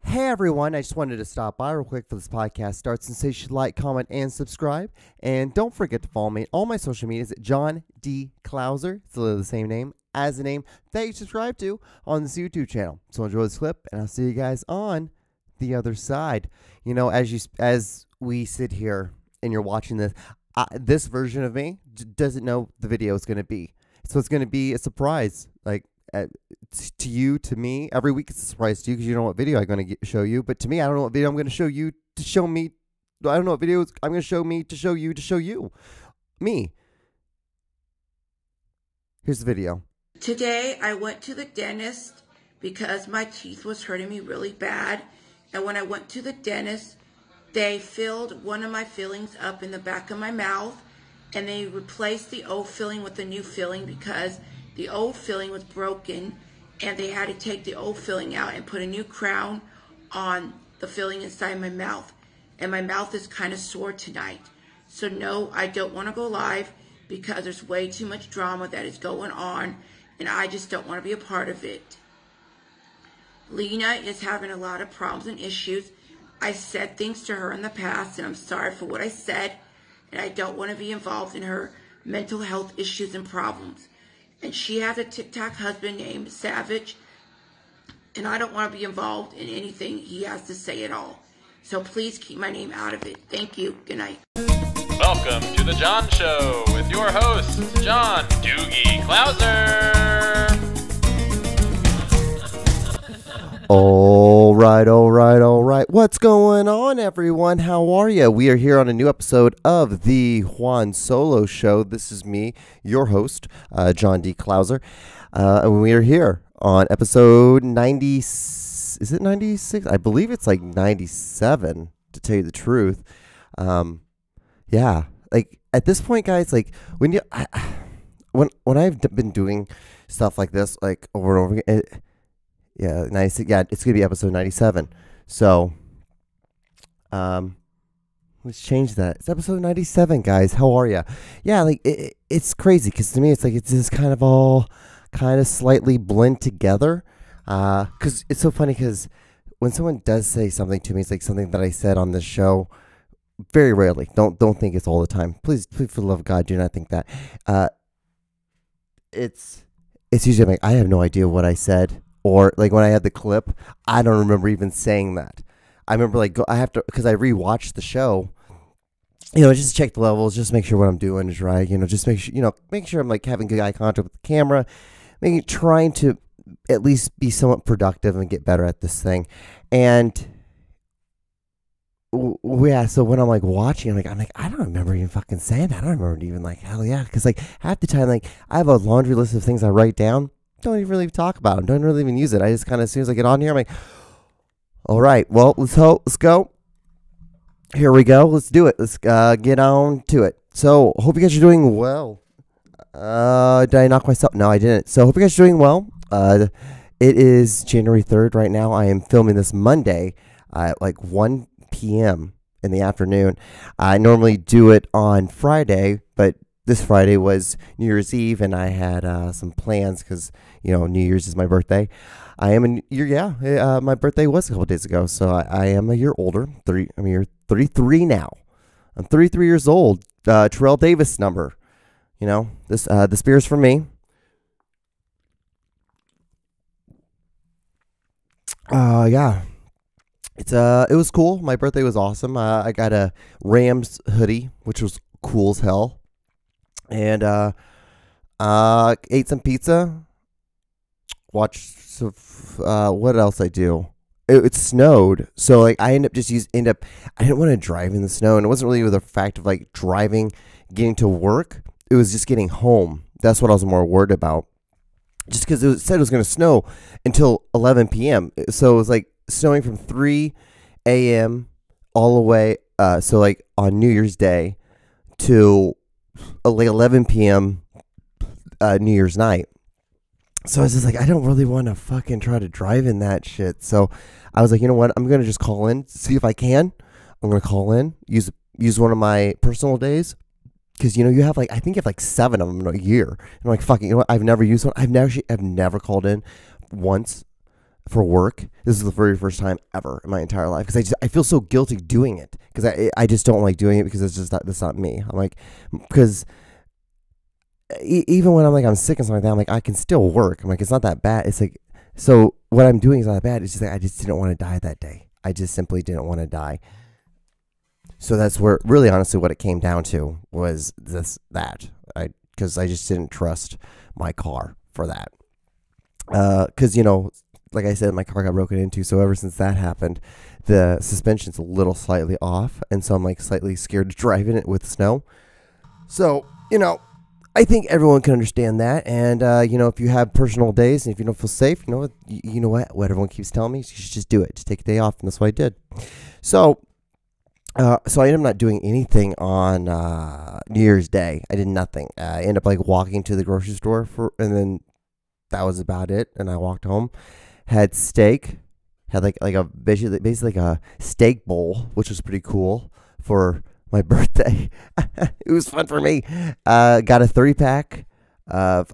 Hey everyone, I just wanted to stop by real quick for this podcast starts and say you should like, comment, and subscribe. And don't forget to follow me on all my social medias at John D. Clouser. It's literally the same name as the name that you subscribe to on this YouTube channel. So enjoy this clip, and I'll see you guys on the other side. You know, as we sit here and you're watching this, this version of me doesn't know the video is going to be. So it's going to be a surprise, to you, to me. Every week it's a surprise to you because you don't know what video I'm going to show you. But to me, I don't know what video I'm going to show you to show me. I don't know what videos I'm going to show me to show you. Me. Here's the video. Today I went to the dentist because my teeth was hurting me really bad. And when I went to the dentist, they filled one of my fillings up in the back of my mouth. And they replaced the old filling with the new filling because the old filling was broken, and they had to take the old filling out and put a new crown on the filling inside my mouth. And my mouth is kind of sore tonight. So no, I don't want to go live because there's way too much drama that is going on, and I just don't want to be a part of it. Lena is having a lot of problems and issues. I said things to her in the past, and I'm sorry for what I said, and I don't want to be involved in her mental health issues and problems. And she has a TikTok husband named Savage, and I don't want to be involved in anything he has to say at all. So please keep my name out of it. Thank you. Good night. Welcome to the John Show with your host, John Doogie Clouser. All right. What's going on, everyone? How are you? We are here on a new episode of the Juan Solo Show. This is me, your host, John D. Clouser. And we are here on episode 90. Is it 96? I believe it's like 97, to tell you the truth. Yeah. Like, at this point, guys, like, when I've been doing stuff like this, like, over and over again, yeah, 96. Yeah, it's gonna be episode 97. So, let's change that. It's episode 97, guys. How are ya? Yeah, like it's crazy because to me, it's like it's just kind of all kind of slightly blend together. Because it's so funny because when someone does say something to me, it's like something that I said on this show. Very rarely. Don't think it's all the time. Please, for the love of God, do not think that. It's usually like I have no idea what I said. Or, like, when I had the clip, I don't remember even saying that. I remember, like, I have to, because I rewatched the show, just check the levels, just make sure what I'm doing is right, just make sure I'm, like, having good eye contact with the camera, trying to at least be somewhat productive and get better at this thing. And, yeah, so when I'm, like, watching, I'm like, I don't remember even fucking saying that. I don't remember even, like, hell yeah. Because, like, half the time, like, I have a laundry list of things I write down. Don't even really talk about them. Don't really even use it. I just kind of, as soon as I get on here, I'm like, all right, well, let's go. Here we go. Let's do it. Let's get on to it. So, hope you guys are doing well. Did I knock myself? No, I didn't. So, hope you guys are doing well. It is January 3rd right now. I am filming this Monday at like 1 p.m. in the afternoon. I normally do it on Friday, but this Friday was New Year's Eve, and I had some plans because, New Year's is my birthday. I am a year, my birthday was a couple days ago, so I am a year older. You're 33 now. I'm 33 years old. Terrell Davis number. This beer's for me. Yeah. It was cool. My birthday was awesome. I got a Rams hoodie, which was cool as hell. And ate some pizza. Watched some. What else I do? It snowed, so like I I didn't want to drive in the snow, and it wasn't really with the fact of like driving, getting to work. It was just getting home. That's what I was more worried about. Just because it said it was going to snow until 11 p.m. So it was like snowing from 3 a.m. all the way. So like on New Year's Day to like 11 p.m. New Year's night. So I was just like, I don't really want to fucking try to drive in that shit. So I was like, you know what? I'm going to just call in, see if I can. I'm going to call in, use one of my personal days. Because, you have like, I think you have like 7 of them in a year. And I'm like, fucking, I've never used one. I've never called in once for work. This is the very first time ever in my entire life because I feel so guilty doing it because I just don't like doing it because it's just that's not me. I'm like, because even when I'm sick and something like that, I'm like, I can still work. I'm like, it's not that bad. It's like, so what I'm doing is not that bad. It's just like I just didn't want to die that day. I just simply didn't want to die. So that's where really honestly what it came down to was because I just didn't trust my car for that. Because, like I said, my car got broken into. So ever since that happened, the suspension's a little slightly off. And so I'm like slightly scared to drive in it with snow. So, I think everyone can understand that. And, if you have personal days and if you don't feel safe, you know what everyone keeps telling me, you should just do it. Just take a day off. And that's what I did. So I ended up not doing anything on New Year's Day. I did nothing. I ended up like walking to the grocery store and then that was about it. And I walked home, had steak, had like a basically like a steak bowl, which was pretty cool for my birthday. It was fun for me. Got a 30-pack of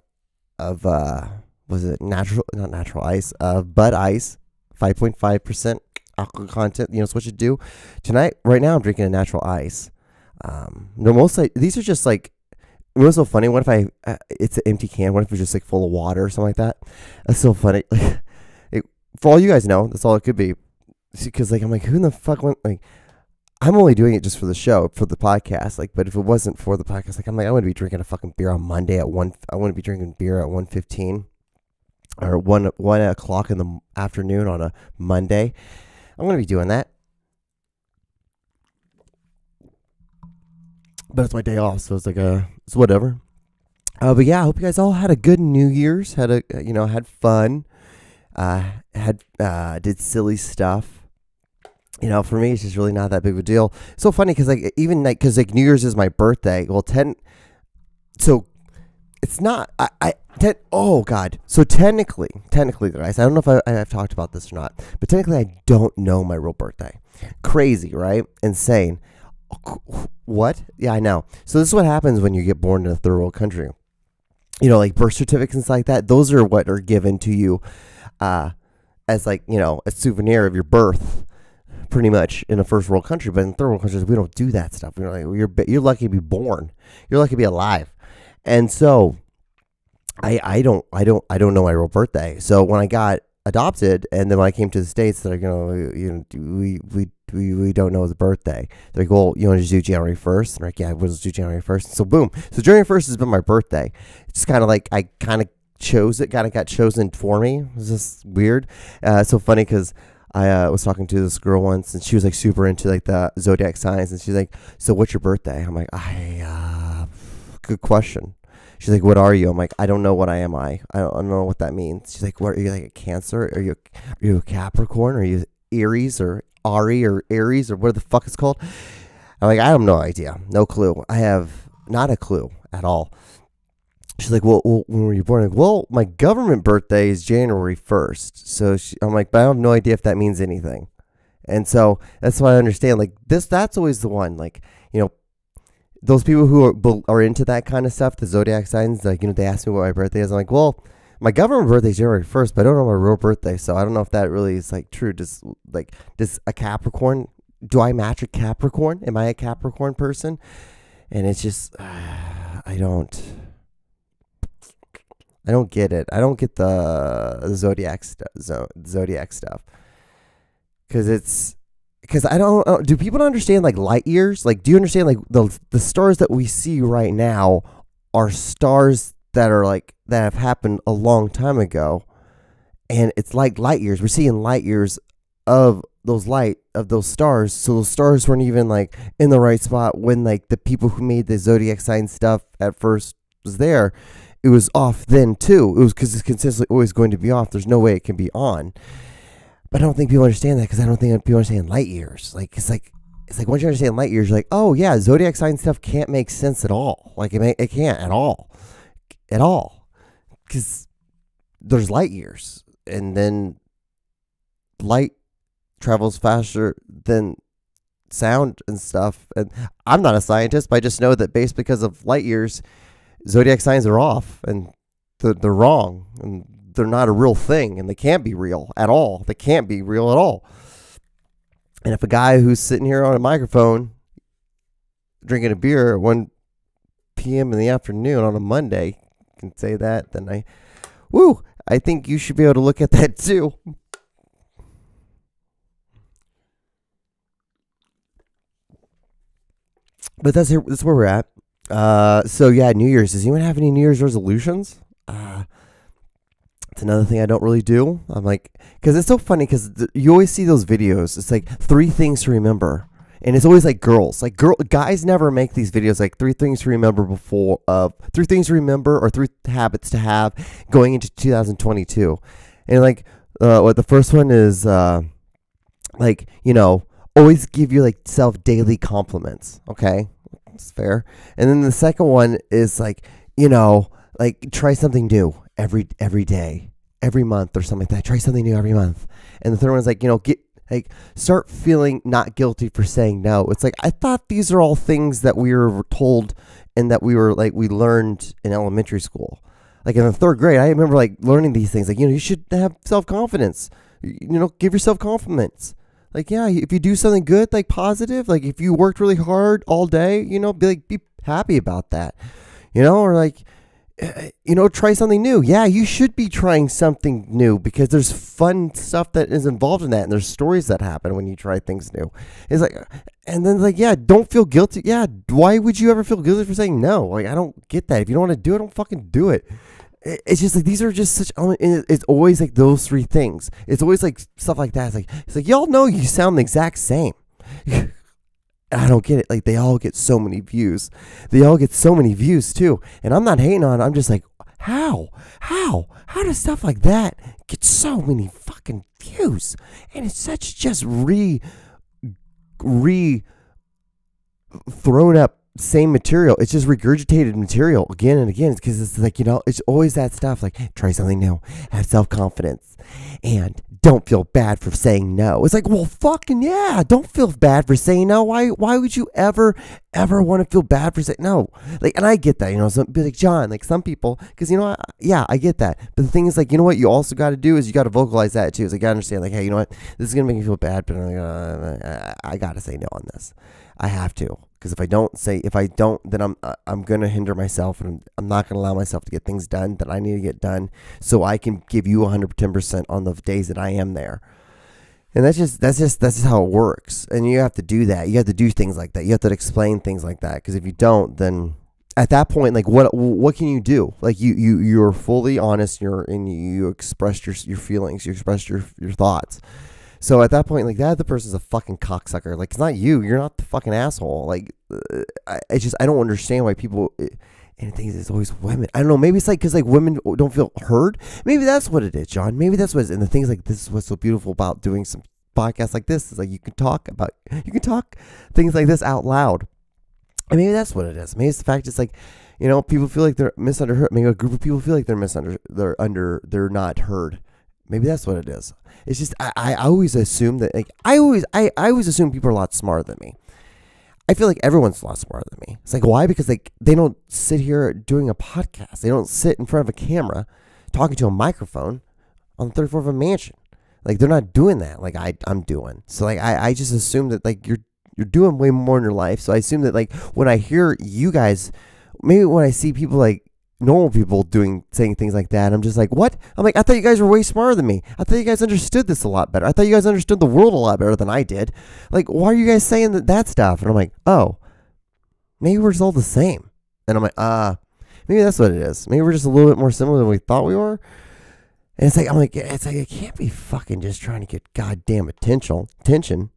was it not natural ice, Bud Ice, 5.5% alcohol content. It's what you do. Tonight, right now, I'm drinking a natural ice. These are just like, it was so funny. What if it's an empty can? What if it's just like full of water or something like that? That's so funny. For all you guys know, that's all it could be. Because I'm like, who in the fuck went, I'm only doing it just for the show, for the podcast. But if it wasn't for the podcast, I wouldn't be drinking a fucking beer on Monday at 1. I wouldn't be drinking beer at 1:15 or 1 o'clock in the afternoon on a Monday. I'm going to be doing that. But it's my day off, so it's like it's whatever. But yeah, I hope you guys all had a good New Year's. Had fun. Did silly stuff. For me, it's just really not that big of a deal. It's so funny because because New Year's is my birthday. Well, so it's not. Oh God. So technically, guys, I don't know if I've talked about this or not, but technically, I don't know my real birthday. Crazy, right? Insane. What? Yeah, I know. So this is what happens when you get born in a third world country. Like birth certificates like that. Those are what are given to you, as a souvenir of your birth. Pretty much in a first world country, but in third world countries we don't do that stuff. You're lucky to be born. You're lucky to be alive, and so I don't know my real birthday. So when I got adopted, and then when I came to the States, they're like, we don't know his birthday. They're like, well, you want to just do January 1st? And I'm like, yeah, we'll just do January 1st. So boom. So January 1st has been my birthday. It's just kind of like I kind of chose it. Kind of got chosen for me. It was just weird. So funny because I was talking to this girl once, and she was like super into like the zodiac signs, and she's like, "So what's your birthday?" I'm like, good question." She's like, "What are you?" I'm like, "I don't know what I am. I don't know what that means." She's like, "What are you, like a Cancer? Are you a Capricorn? Are you Aries or Ari or Aries or what the fuck it's called?" I'm like, "I have no idea, no clue. I have not a clue at all." She's like, well, when were you born? I'm like, well, my government birthday is January 1st. So I'm like, but I have no idea if that means anything. And so that's why I understand. Like that's always the one. Like, those people who are into that kind of stuff, the zodiac signs, like, they ask me what my birthday is. I'm like, well, my government birthday is January 1st, but I don't know my real birthday. So I don't know if that really is like true. Does a Capricorn, do I match a Capricorn? Am I a Capricorn person? And it's just, I don't get it. I don't get the zodiac stuff. Because I don't. Do people understand like light years? Like, do you understand like the stars that we see right now are stars that are like that have happened a long time ago, and it's like light years. We're seeing light years of those stars. So those stars weren't even like in the right spot when like the people who made the zodiac sign stuff at first was there. It was off then too. It was because it's consistently always going to be off. There's no way it can be on. But I don't think people understand that because I don't think people understand light years. Like it's like once you understand light years, you're like, oh yeah, zodiac sign stuff can't make sense at all. Like it can't at all, because there's light years, and then light travels faster than sound and stuff. And I'm not a scientist, but I just know that based because of light years, zodiac signs are off and they're wrong, and they're not a real thing, and they can't be real at all. They can't be real at all. And if a guy who's sitting here on a microphone drinking a beer at 1 p.m. in the afternoon on a Monday can say that, then I think you should be able to look at that too. But that's where we're at. So yeah, New Year's. Does anyone have any New Year's resolutions? It's another thing I don't really do. I'm like, because it's so funny because you always see those videos. It's like 3 things to remember. And it's always like girls. Like guys never make these videos like 3 things to remember 3 things to remember or 3 habits to have going into 2022. And like what the first one is like, always give your like self daily compliments. Okay? That's fair. And then the second one is like, like try something new every day, every month or something like that. Try something new every month. And the third one is like, start feeling not guilty for saying no. It's like, I thought these are all things that we were told and that we learned in elementary school. Like in the 3rd grade, I remember like learning these things. Like, you should have self-confidence. Give yourself compliments. Like, yeah, if you do something good, like positive, like if you worked really hard all day, be happy about that, or like, try something new. Yeah, you should be trying something new because there's fun stuff that is involved in that. And there's stories that happen when you try things new. It's like, and then like, yeah, don't feel guilty. Yeah. Why would you ever feel guilty for saying no? Like, I don't get that. If you don't want to do it, don't fucking do it. It's just like, these are just such, it's always like those 3 things. It's always like stuff like that. It's like, y'all know you sound the exact same. I don't get it. Like, they all get so many views. They all get so many views too. And I'm not hating on it. I'm just like, how does stuff like that get so many fucking views? And it's such just thrown up same material. It's just regurgitated material again and again. It's because it's like, it's always that stuff like, try something new, have self-confidence, and don't feel bad for saying no. It's like, well, fucking yeah, don't feel bad for saying no. Why would you ever want to feel bad for saying no? Like, and I get that, some be like, John, like some people, because yeah, I get that. But the thing is, like, what you also got to do is you got to vocalize that too. It's like, I understand, like, hey, you know what, this is gonna make me feel bad, but I gotta say no on this. I have to. Because if I don't, then I'm going to hinder myself, and I'm not going to allow myself to get things done that I need to get done so I can give you 110% on the days that I am there. And that's just how it works. And you have to do that. You have to do things like that. You have to explain things like that. Because if you don't, then at that point, like what can you do? Like you're fully honest. You expressed your feelings. You expressed your thoughts. So at that point, like, that other person's a fucking cocksucker. Like, it's not you. You're not the fucking asshole. Like, I don't understand why people, and things it's always women. I don't know. Maybe it's like, because, like, women don't feel heard. Maybe that's what it is, John. Maybe that's what it is. And the things like this is what's so beautiful about doing some podcasts like this. Is like, you can talk things like this out loud. And maybe that's what it is. Maybe it's the fact it's like, people feel like they're misunderstood. Maybe a group of people feel like they're not heard. Maybe that's what it is. It's just I always assume that, like, I always assume people are a lot smarter than me. I feel like everyone's a lot smarter than me. It's like, why? Because like they don't sit here doing a podcast. They don't sit in front of a camera talking to a microphone on the 3rd floor of a mansion. Like, they're not doing that like I'm doing. So like I just assume that like you're doing way more in your life. So I assume that like when I hear you guys, maybe when I see people like normal people saying things like that, I'm just like, what? I'm like, I thought you guys were way smarter than me. I thought you guys understood this a lot better. I thought you guys understood the world a lot better than I did. Like, why are you guys saying that stuff? And I'm like, oh, maybe we're just all the same. And I'm like, maybe that's what it is. Maybe we're just a little bit more similar than we thought we were. And it's like, I can't be fucking just trying to get goddamn attention. Can't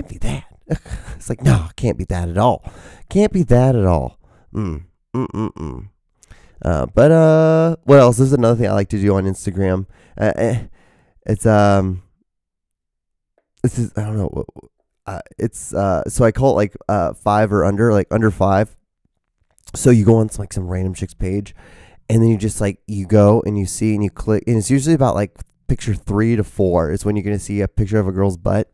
be that. It's like, no, can't be that at all. Can't be that at all. But what else? This is another thing I like to do on Instagram. It's this is, I don't know. It's so I call it like 5 or under, like under 5. So you go on like some random chick's page, and then you just like you go and you see and you click, and it's usually about like picture 3 to 4 is when you're gonna see a picture of a girl's butt.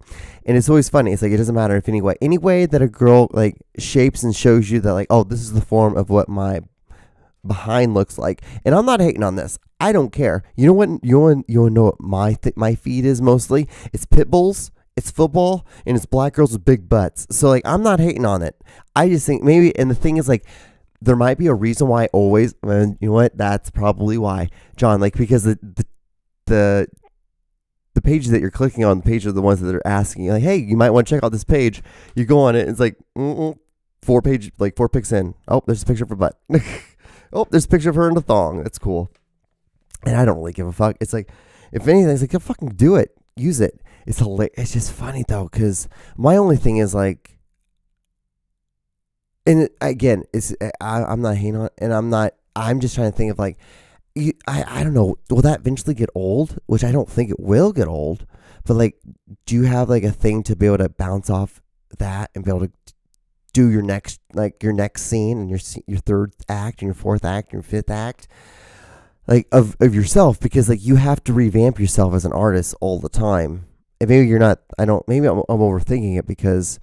And it's always funny. It's like, it doesn't matter if any way that a girl like shapes and shows you that like, oh, this is the form of what my behind looks like. And I'm not hating on this. I don't care. You know what? You know what my feed is mostly? It's pit bulls, it's football, and it's black girls with big butts. So like, I'm not hating on it. I just think maybe, and the thing is like, there might be a reason why I always, and you know what? That's probably why, John. Like, because the pages that you're clicking on, the page are the ones that are asking you, like, hey, you might want to check out this page. You go on it, and it's like 4 pics in. Oh, there's a picture of her butt. Oh, there's a picture of her in a thong. That's cool. And I don't really give a fuck. It's like, if anything, it's like, go fucking do it. Use it. It's hilarious. It's just funny though, because my only thing is like, and again, I'm not hating on it, and I'm just trying to think of like, I don't know, will that eventually get old? Which I don't think it will get old, but like, do you have like a thing to be able to bounce off that and be able to do your next scene and your third act and your fourth act and your fifth act, like of yourself? Because like, you have to revamp yourself as an artist all the time. And maybe you're not, maybe I'm overthinking it because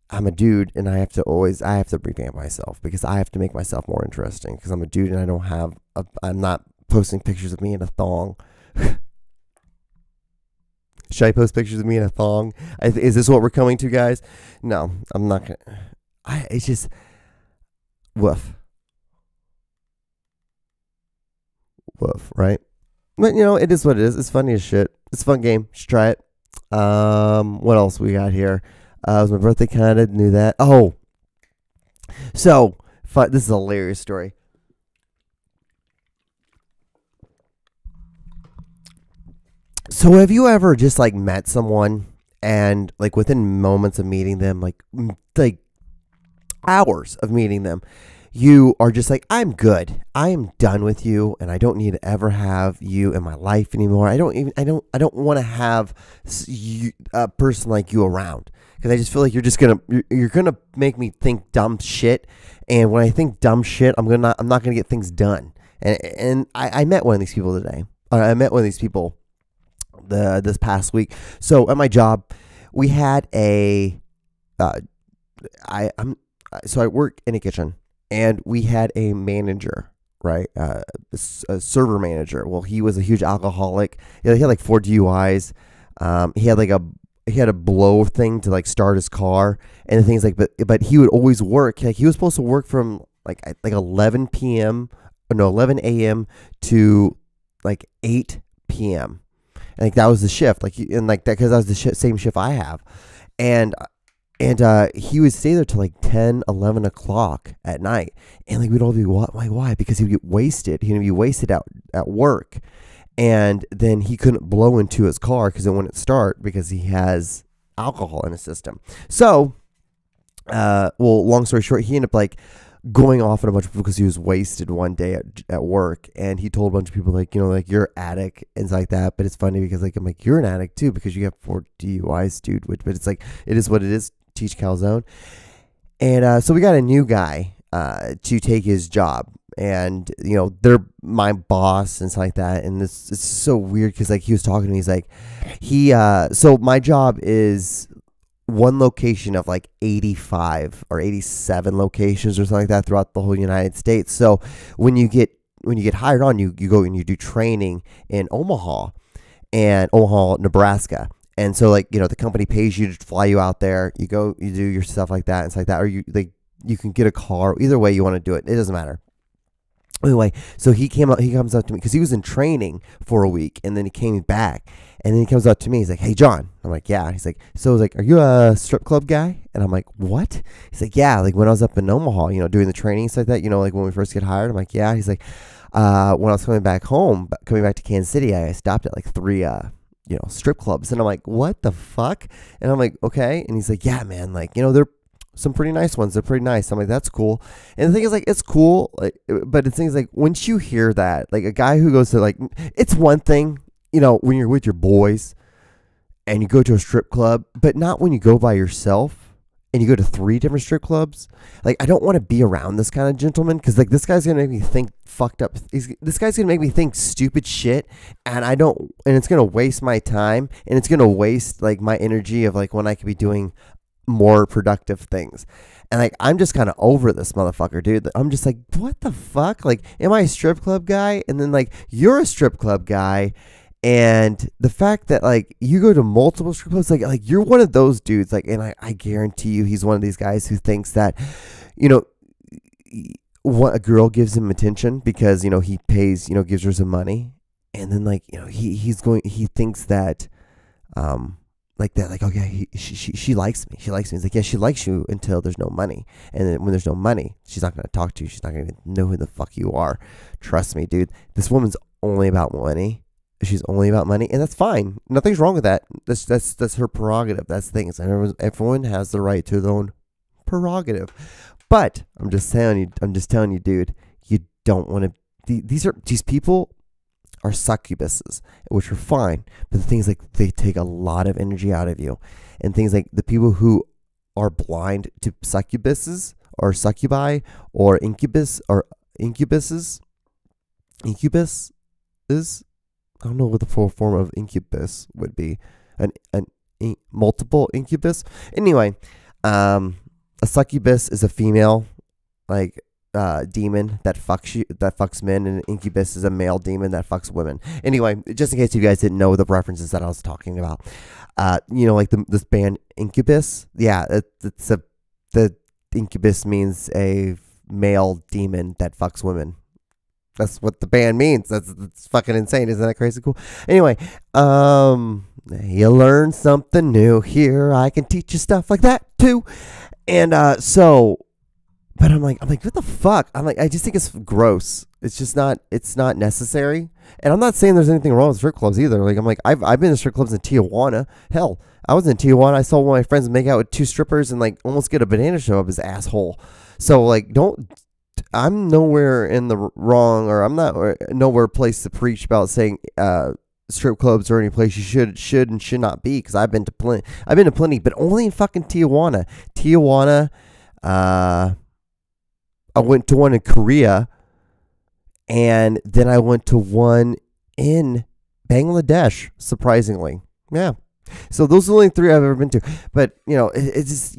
I'm a dude and I have to revamp myself because I have to make myself more interesting because I'm a dude and I'm not posting pictures of me in a thong. Should I post pictures of me in a thong? Is this what we're coming to, guys? No, I'm not gonna. It's just woof, right? But you know, it is what it is. It's funny as shit. It's a fun game. You should try it. What else we got here? It was my birthday, kind of knew that. Oh, so this is a hilarious story. So have you ever just like met someone and like within moments of meeting them, like hours of meeting them, you are just like, I'm good. I am done with you and I don't need to ever have you in my life anymore. I don't want to have a person like you around because I just feel like you're going to make me think dumb shit. And when I think dumb shit, I'm not going to get things done. And I met one of these people today. I met one of these people this past week. So at my job, we had I work in a kitchen, and we had a manager, right? A server manager. Well, he was a huge alcoholic. He had like 4 DUIs. He had a blow thing to like start his car, and the things like, but he would always work. Like he was supposed to work from like 11 a.m. to like 8 p.m. And like that was the shift, like and like that because that was the same shift I have, and he would stay there till like 10, 11 o'clock at night, and like we'd all be why? Because he'd get wasted. He'd be wasted out at work, and then he couldn't blow into his car because it wouldn't start because he has alcohol in his system. So, long story short, he ended up like going off on a bunch of people because he was wasted one day at work, and he told a bunch of people like, you know, like you're an addict and stuff like that. But it's funny because like I'm like, you're an addict too because you have 4 DUIs, dude. But it's like, it is what it is. Teach calzone. And so we got a new guy to take his job, and you know they're my boss and stuff like that. And this is so weird because like he was talking to me. He's like, so my job is one location of like 85 or 87 locations or something like that throughout the whole United States. So when you get hired on, you go and you do training in Omaha, Nebraska. And so like, you know, the company pays you to fly you out there. You go, you do your stuff like that and stuff like that, or you can get a car. Either way you want to do it, it doesn't matter. Anyway, so he comes up to me because he was in training for a week, and then he came back, and then he comes up to me. He's like, "Hey, John." I'm like, "Yeah." He's like, "So I was like, are you a strip club guy?" And I'm like, "What?" He's like, "Yeah, like when I was up in Omaha, you know, doing the training stuff like that, you know, like when we first get hired." I'm like, "Yeah." He's like, "When I was coming back to Kansas City, I stopped at like 3 strip clubs." And I'm like, "What the fuck?" And I'm like, "Okay." And he's like, "Yeah, man, like, you know, they're some pretty nice ones. They're pretty nice." I'm like, "That's cool." And the thing is, like, it's cool, like, but it's things like once you hear that, like a guy who goes to like, it's one thing, you know, when you're with your boys and you go to a strip club, but not when you go by yourself and you go to 3 different strip clubs. Like, I don't want to be around this kind of gentleman because like this guy's gonna make me think fucked up. This guy's gonna make me think stupid shit, and it's gonna waste my time, and it's gonna waste like my energy of like when I could be doing more productive things. And like, I'm just kind of over this motherfucker, dude. I'm just like, what the fuck? Like, am I a strip club guy? And then like, you're a strip club guy. And the fact that like you go to multiple strip clubs, like you're one of those dudes, like, and I guarantee you he's one of these guys who thinks that, you know, what a girl gives him attention because, you know, he pays, you know, gives her some money. And then like, you know, he thinks that, like that, like, okay, she likes me. She likes me. It's like, yeah, she likes you until there's no money. And then when there's no money, she's not going to talk to you. She's not going to know who the fuck you are. Trust me, dude. This woman's only about money. She's only about money, and that's fine. Nothing's wrong with that. That's her prerogative. That's the thing. Everyone has the right to their own prerogative. But I'm just telling you, dude, you don't want to. These people are succubuses, which are fine. But the things like they take a lot of energy out of you, and things like the people who are blind to succubuses or succubi or incubuses. Incubus is. I don't know what the full form of incubus would be. Multiple incubus. Anyway, a succubus is a female, like, demon that fucks men, and an incubus is a male demon that fucks women. Anyway, just in case you guys didn't know the references that I was talking about, you know, like this band Incubus. Yeah, the incubus means a male demon that fucks women. That's what the band means. That's fucking insane. Isn't that crazy cool? Anyway, you learn something new here. I can teach you stuff like that too. And but I'm like, what the fuck? I'm like, I just think it's gross. It's not necessary. And I'm not saying there's anything wrong with strip clubs either. Like, I'm like, I've been to strip clubs in Tijuana. Hell, I was in Tijuana. I saw one of my friends make out with two strippers and like almost get a banana shove up his asshole. So like, I'm nowhere in the wrong, or I'm not nowhere place to preach about saying strip clubs or any place you should and should not be, because I've been to plenty, but only in fucking Tijuana. I went to one in Korea, and then I went to one in Bangladesh, surprisingly. Yeah. So those are the only three I've ever been to. But, you know, it's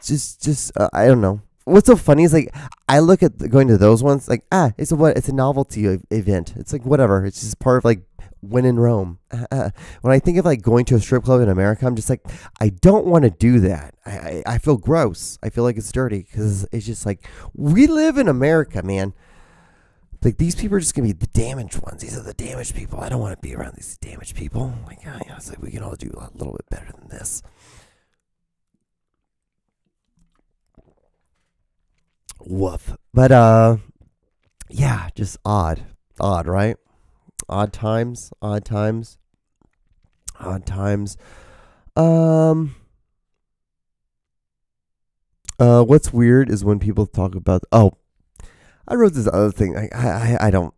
just I don't know. What's so funny is, like, I look at going to those ones like, it's a novelty event. It's like, whatever. It's just part of like when in Rome. When I think of like going to a strip club in America, I'm just like, I don't want to do that. I feel gross. I feel like it's dirty, because it's just like, we live in America, man. Like, these people are just gonna be the damaged ones. These are the damaged people. I don't want to be around these damaged people. Like, it's like, we can all do a little bit better than this. Woof. But yeah, just odd, right? Odd times. What's weird is when people talk about, I wrote this other thing. I don't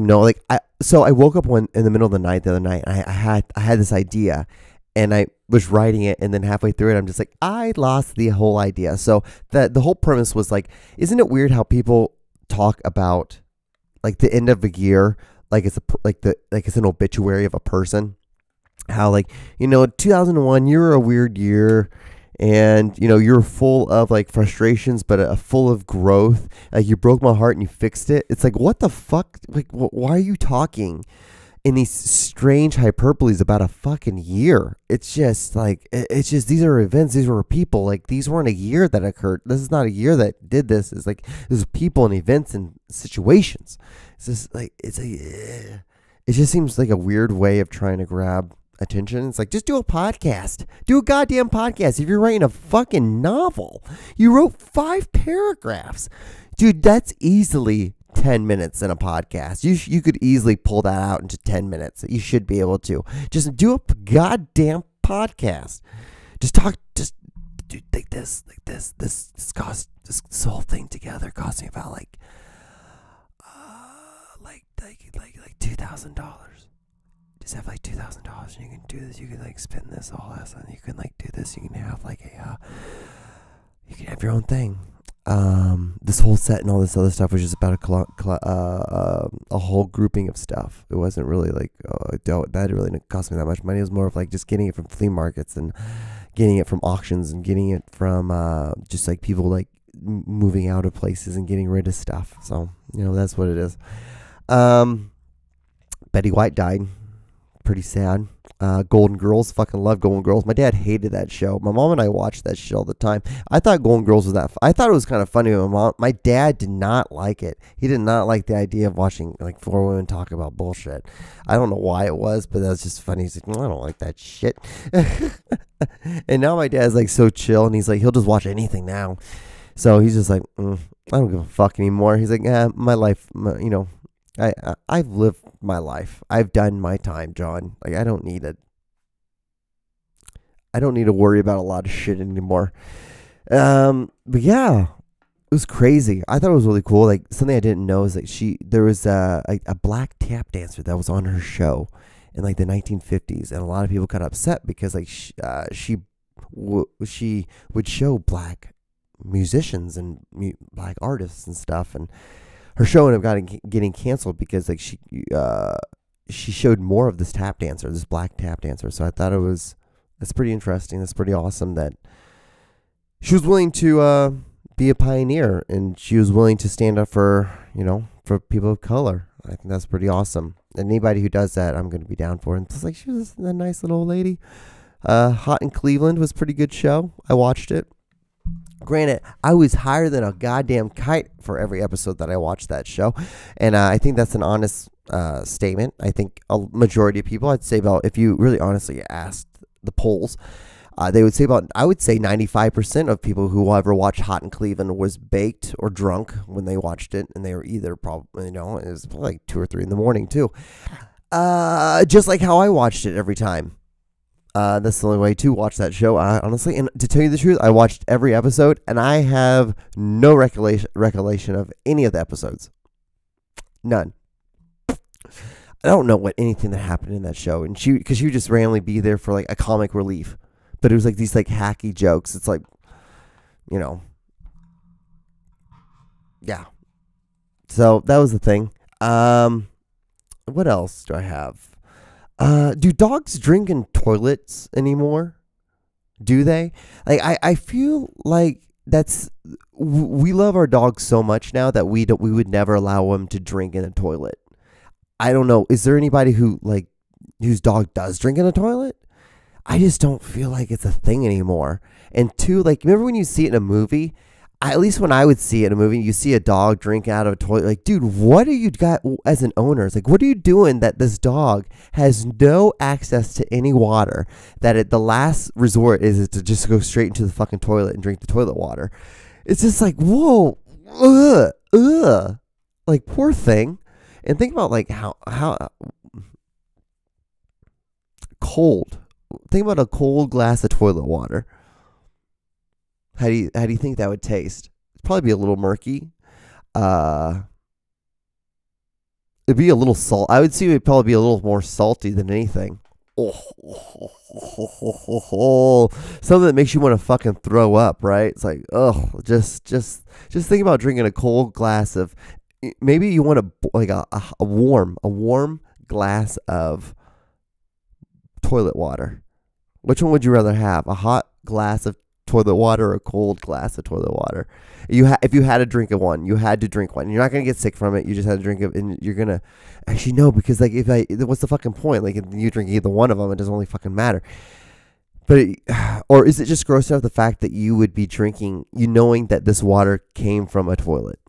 know. Like, so I woke up in the middle of the night the other night, and I had this idea, and I was writing it, and then halfway through it, I'm just like, I lost the whole idea. So the whole premise was like, isn't it weird how people talk about like the end of a year, like it's an obituary of a person? How, like, you know, 2001, you were a weird year, and, you know, you're full of like frustrations, but full of growth. Like, you broke my heart and you fixed it. It's like, what the fuck? Like, why are you talking in these strange hyperboles about a fucking year? It's just like, it's just, these are events, these were people. Like, these weren't a year that occurred. This is not a year that did this. It's like, there's people and events and situations. It's just like, it just seems like a weird way of trying to grab attention. It's like, just do a podcast. Do a goddamn podcast. If you're writing a fucking novel, you wrote 5 paragraphs. Dude, that's easily 10 minutes in a podcast. You could easily pull that out into 10 minutes. You should be able to. Just do a goddamn podcast. Just talk, just do like this. This whole thing together cost me about like $2,000. Just have like $2,000, and you can do this. You can like spend this all this, and you can like do this. You can have like you can have your own thing. This whole set and all this other stuff was just about a whole grouping of stuff. It wasn't really like that really didn't cost me that much money. It was more of like just getting it from flea markets and getting it from auctions and getting it from just like people like moving out of places and getting rid of stuff. So, that's what it is. Betty White died. Pretty sad. Golden Girls, fucking love Golden Girls. My dad hated that show. My mom and I watched that show all the time. I thought Golden Girls was I thought it was kind of funny. My dad did not like it. He did not like the idea of watching like 4 women talk about bullshit. I don't know why it was, but that was just funny. He's like, I don't like that shit. And now my dad's like so chill, and he's like, he'll just watch anything now. So he's just like, I don't give a fuck anymore. He's like, my life, I've lived my life. I've done my time, John. Like, I don't need to worry about a lot of shit anymore. But yeah, it was crazy. I thought it was really cool. Like, something I didn't know is that there was a black tap dancer that was on her show in like the 1950s, and a lot of people got upset because like she would show black musicians and black artists and stuff, and her show ended up getting canceled because like she showed more of this black tap dancer. So I thought that's pretty interesting. That's pretty awesome that she was willing to be a pioneer, and she was willing to stand up for people of color. I think that's pretty awesome. And anybody who does that, I'm going to be down for. And it's like, she was a nice little old lady. Hot in Cleveland was a pretty good show. I watched it. Granted, I was higher than a goddamn kite for every episode that I watched that show. And I think that's an honest statement. I think a majority of people, I'd say about, if you really honestly asked the polls, they would say I would say 95% of people who ever watched Hot in Cleveland was baked or drunk when they watched it. And they were either probably, it was like 2 or 3 in the morning too. Just like how I watched it every time. That's the only way to watch that show, honestly. And to tell you the truth, I watched every episode, and I have no recollection of any of the episodes. None. I don't know anything that happened in that show, and because she would just randomly be there for like a comic relief, but it was like these like hacky jokes. It's like, yeah. So that was the thing. What else do I have? Do dogs drink in toilets anymore? Do they? Like, I feel like we love our dogs so much now that we would never allow them to drink in a toilet. I don't know. Is there anybody whose dog does drink in a toilet? I just don't feel like it's a thing anymore. And two, like, remember when you see it in a movie? At least when I would see it in a movie, you see a dog drink out of a toilet. Like, dude, what do you got as an owner? It's like, what are you doing that this dog has no access to any water? That the last resort is to just go straight into the fucking toilet and drink the toilet water. It's just like, whoa, like, poor thing. And think about like how cold. Think about a cold glass of toilet water. How do you think that would taste? It'd probably be a little murky. It'd be a little salt. I would see it'd probably be a little more salty than anything. Something that makes you want to fucking throw up, right? It's like, just think about drinking a cold glass of. Maybe you want a warm glass of toilet water. Which one would you rather have? A hot glass of toilet water or a cold glass of toilet water? If you had to drink one, you had to drink one. You're not gonna get sick from it. You just had to drink it, and you're gonna actually no, because like what's the fucking point? Like if you drink either one of them, it doesn't really fucking matter. But or is it just gross enough the fact that you would be drinking, knowing that this water came from a toilet?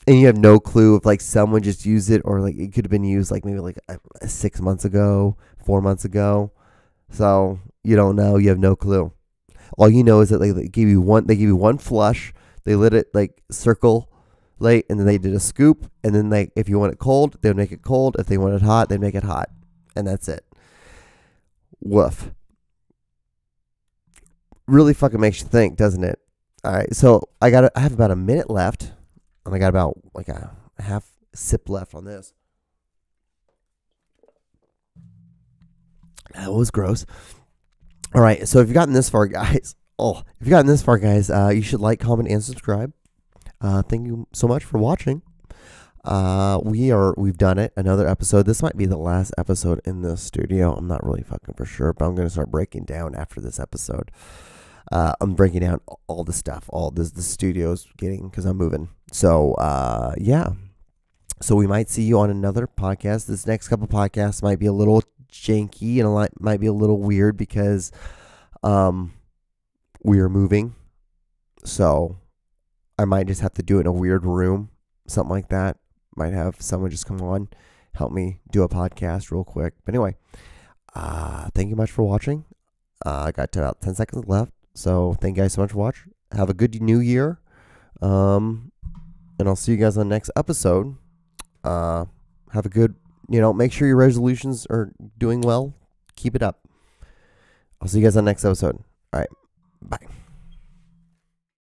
And you have no clue if like someone just used it, or like it could have been used like maybe like 6 months ago, 4 months ago. So you don't know. You have no clue. All you know is that they gave you one flush. They let it like circle late, and then they did a scoop. And then like if you want it cold, they would make it cold. If they want it hot, they make it hot, and that's it. Woof. Really fucking makes you think, doesn't it? All right, so I have about a minute left. And I got about like a half sip left on this. That was gross. All right, so if you've gotten this far, guys, you should like, comment, and subscribe. Thank you so much for watching. We've done it. Another episode. This might be the last episode in the studio. I'm not really fucking for sure, but I'm gonna start breaking down after this episode. I'm breaking down all the stuff, all the studio's getting, because I'm moving. So yeah. So we might see you on another podcast. This next couple podcasts might be a little janky and might be a little weird because we are moving. So I might just have to do it in a weird room, something like that. Might have someone just come on, help me do a podcast real quick. But anyway, thank you much for watching. I got to about 10 seconds left. So thank you guys so much for watching. Have a good new year. And I'll see you guys on the next episode. Have a good, make sure your resolutions are doing well. Keep it up. I'll see you guys on the next episode. All right. Bye.